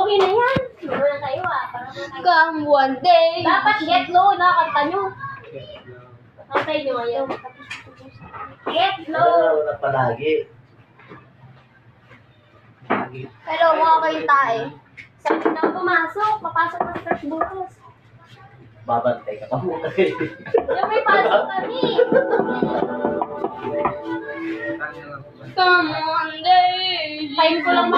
Okay na yan. Meron na kayo Para Come one day. dapat get low na kanta nyo. Kantay nyo ngayon. Get low. Wala palagi. Pero mukha kayong tae. Sabi na pumasok. Papasok na sa church bukas. Babantay ka pa muna. Yung may pasok kami. Come one day. Time ko lang